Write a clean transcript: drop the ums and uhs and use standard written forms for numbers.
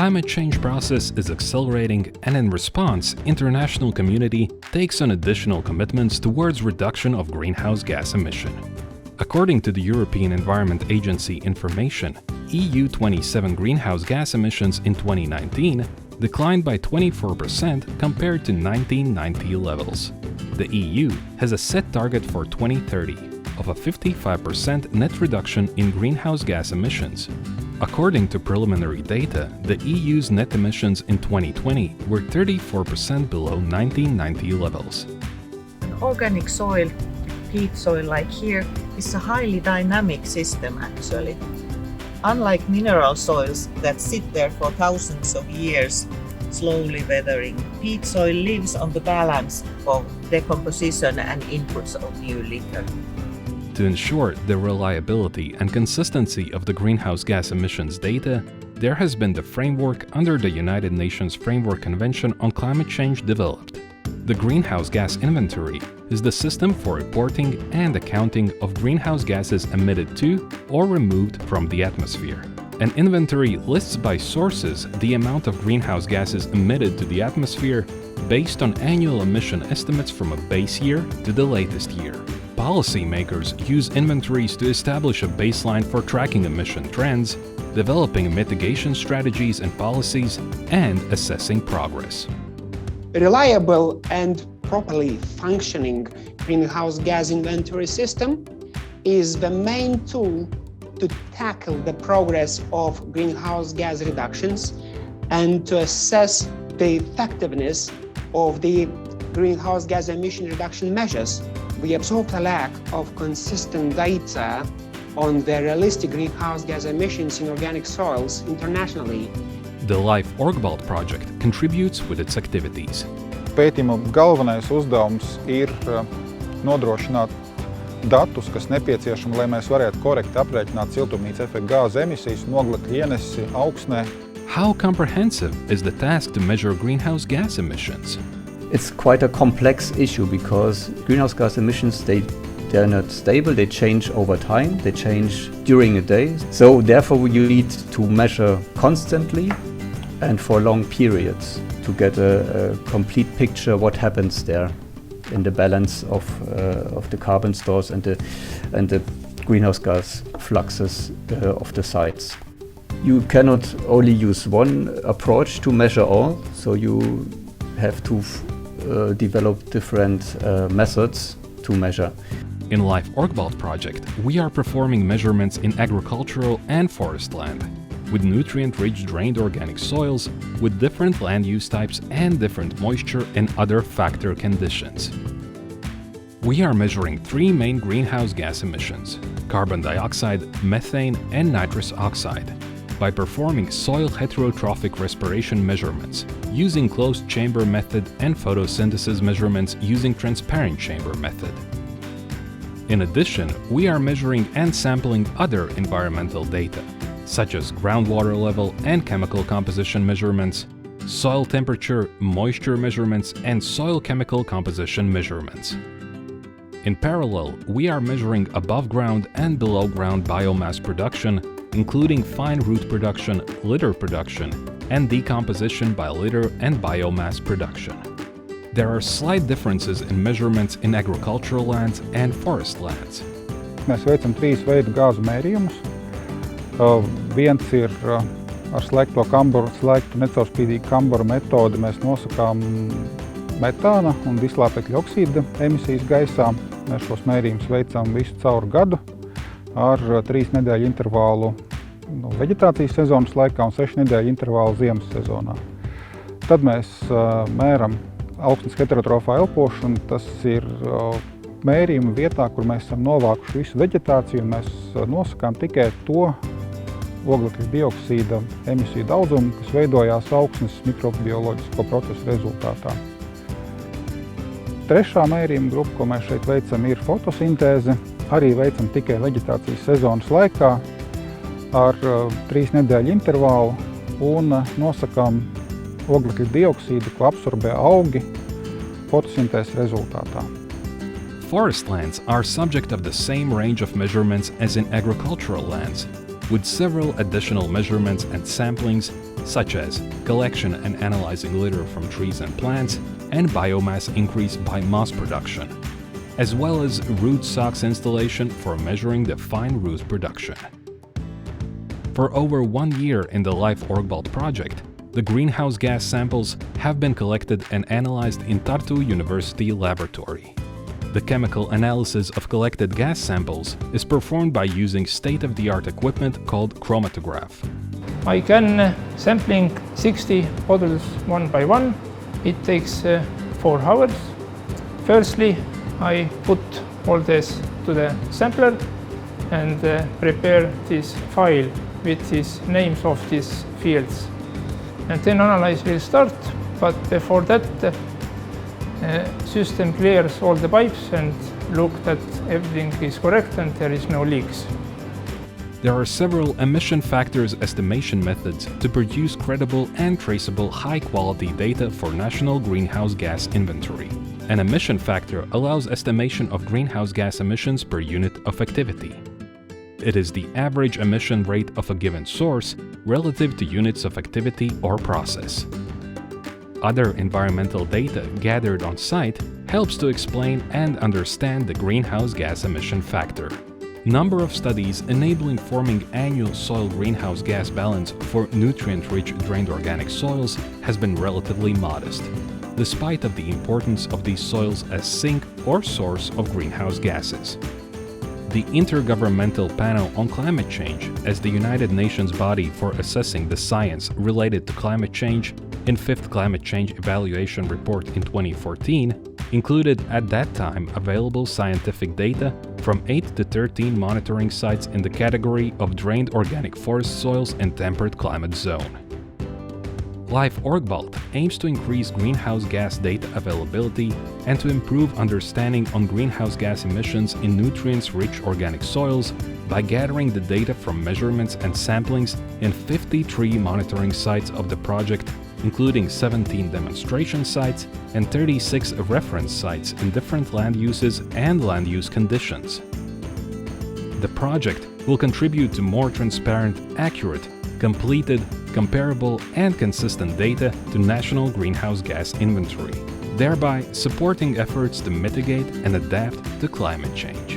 climate change process is accelerating, and in response, international community takes on additional commitments towards reduction of greenhouse gas emission. According to the European Environment Agency information, EU 27 greenhouse gas emissions in 2019 declined by 24% compared to 1990 levels. The EU has a set target for 2030 of a 55% net reduction in greenhouse gas emissions. According to preliminary data, the EU's net emissions in 2020 were 34% below 1990 levels. Organic soil, peat soil like here, is a highly dynamic system actually. Unlike mineral soils that sit there for thousands of years, slowly weathering, peat soil lives on the balance of decomposition and inputs of new litter. To ensure the reliability and consistency of the greenhouse gas emissions data, there has been the framework under the United Nations Framework Convention on Climate Change developed. The Greenhouse Gas Inventory is the system for reporting and accounting of greenhouse gases emitted to or removed from the atmosphere. An inventory lists by sources the amount of greenhouse gases emitted to the atmosphere based on annual emission estimates from a base year to the latest year. Policymakers use inventories to establish a baseline for tracking emission trends, developing mitigation strategies and policies, and assessing progress. A reliable and properly functioning greenhouse gas inventory system is the main tool to tackle the progress of greenhouse gas reductions and to assess the effectiveness of the greenhouse gas emission reduction measures. We observed a lack of consistent data on the realistic greenhouse gas emissions in organic soils internationally. The LIFE OrgBalt project contributes with its activities. Pētījuma galvenais uzdevums ir nodrošināt datus, kas nepieciešami, lai mēs varētu korekti aprēķināt siltumnīca efekta gāzu emisijas un oglekļa ienesi augsnē. How comprehensive is the task to measure greenhouse gas emissions? It's quite a complex issue because greenhouse gas emissions, they're not stable, they change over time, they change during a day. So therefore you need to measure constantly and for long periods to get a complete picture what happens there in the balance of the carbon stores and the greenhouse gas fluxes of the sites. You cannot only use one approach to measure all, so you have to develop different methods to measure. In LIFE OrgBalt project, we are performing measurements in agricultural and forest land, with nutrient-rich drained organic soils, with different land use types and different moisture and other factor conditions. We are measuring three main greenhouse gas emissions: carbon dioxide, methane, and nitrous oxide, by performing soil heterotrophic respiration measurements, using closed chamber method and photosynthesis measurements using transparent chamber method. In addition, we are measuring and sampling other environmental data, such as groundwater level and chemical composition measurements, soil temperature, moisture measurements, and soil chemical composition measurements. In parallel, we are measuring above-ground and below-ground biomass production, including fine root production, litter production, and decomposition by litter and biomass production. There are slight differences in measurements in agricultural lands and forest lands. Mēs veicam trīs veidu gāzu mērījumus. Viens ir ar slēgto kambaru, slēgtu necaurspīdīgu kambaru metodi. Mēs nosakām metāna un dislāpekļa oksīda emisijas gaisā. Mēs šos mērījumus veicam visu caur gadu ar 3 nedēļu intervālu veģetācijas sezonas laikā un 6 nedēļu intervālu ziemas sezonā. Tad mēs mēram augsnes heterotrofā elpošanu. Tas ir mērījuma vietā, kur mēs esam novākuši visu veģetāciju, un mēs nosakām tikai to oglekļa dioksīda emisiju daudzumu, kas veidojās augsnes mikrobioloģisko procesu rezultātā. Trešā mērījuma grupa, ko mēs šeit veicam, ir fotosintēze. Arī veicam tikai veģetācijas sezonas laikā ar 3 nedēļu intervālu un nosakām oglekļa dioksīdu, ko absorbē augi fotosintēzes rezultātā. Forest lands are subject of the same range of measurements as in agricultural lands. with several additional measurements and samplings, such as collection and analyzing litter from trees and plants, and biomass increase by moss production, as well as root socks installation for measuring the fine root production. For over 1 year in the Life OrgBalt project, the greenhouse gas samples have been collected and analyzed in Tartu University laboratory. The chemical analysis of collected gas samples is performed by using state-of-the-art equipment called chromatograph. I can sampling 60 bottles one by one. It takes 4 hours. Firstly, I put all this to the sampler and prepare this file with these names of these fields. And then analysis will start, but before that the system clears all the pipes and look that everything is correct and there is no leaks. There are several emission factors estimation methods to produce credible and traceable high-quality data for national greenhouse gas inventory. An emission factor allows estimation of greenhouse gas emissions per unit of activity. It is the average emission rate of a given source relative to units of activity or process. Other environmental data gathered on site helps to explain and understand the greenhouse gas emission factor. Number of studies enabling forming annual soil greenhouse gas balance for nutrient-rich drained organic soils has been relatively modest, despite of the importance of these soils as sink or source of greenhouse gases. The Intergovernmental Panel on Climate Change, as the United Nations body for assessing the science related to climate change, in 5th Climate Change Evaluation Report in 2014, included at that time available scientific data from 8 to 13 monitoring sites in the category of drained organic forest soils in temperate climate zone. Life OrgBalt aims to increase greenhouse gas data availability and to improve understanding on greenhouse gas emissions in nutrients-rich organic soils by gathering the data from measurements and samplings in 53 monitoring sites of the project, including 17 demonstration sites and 36 reference sites in different land uses and land use conditions. The project will contribute to more transparent, accurate, completed, comparable and consistent data to national greenhouse gas inventory, thereby supporting efforts to mitigate and adapt to climate change.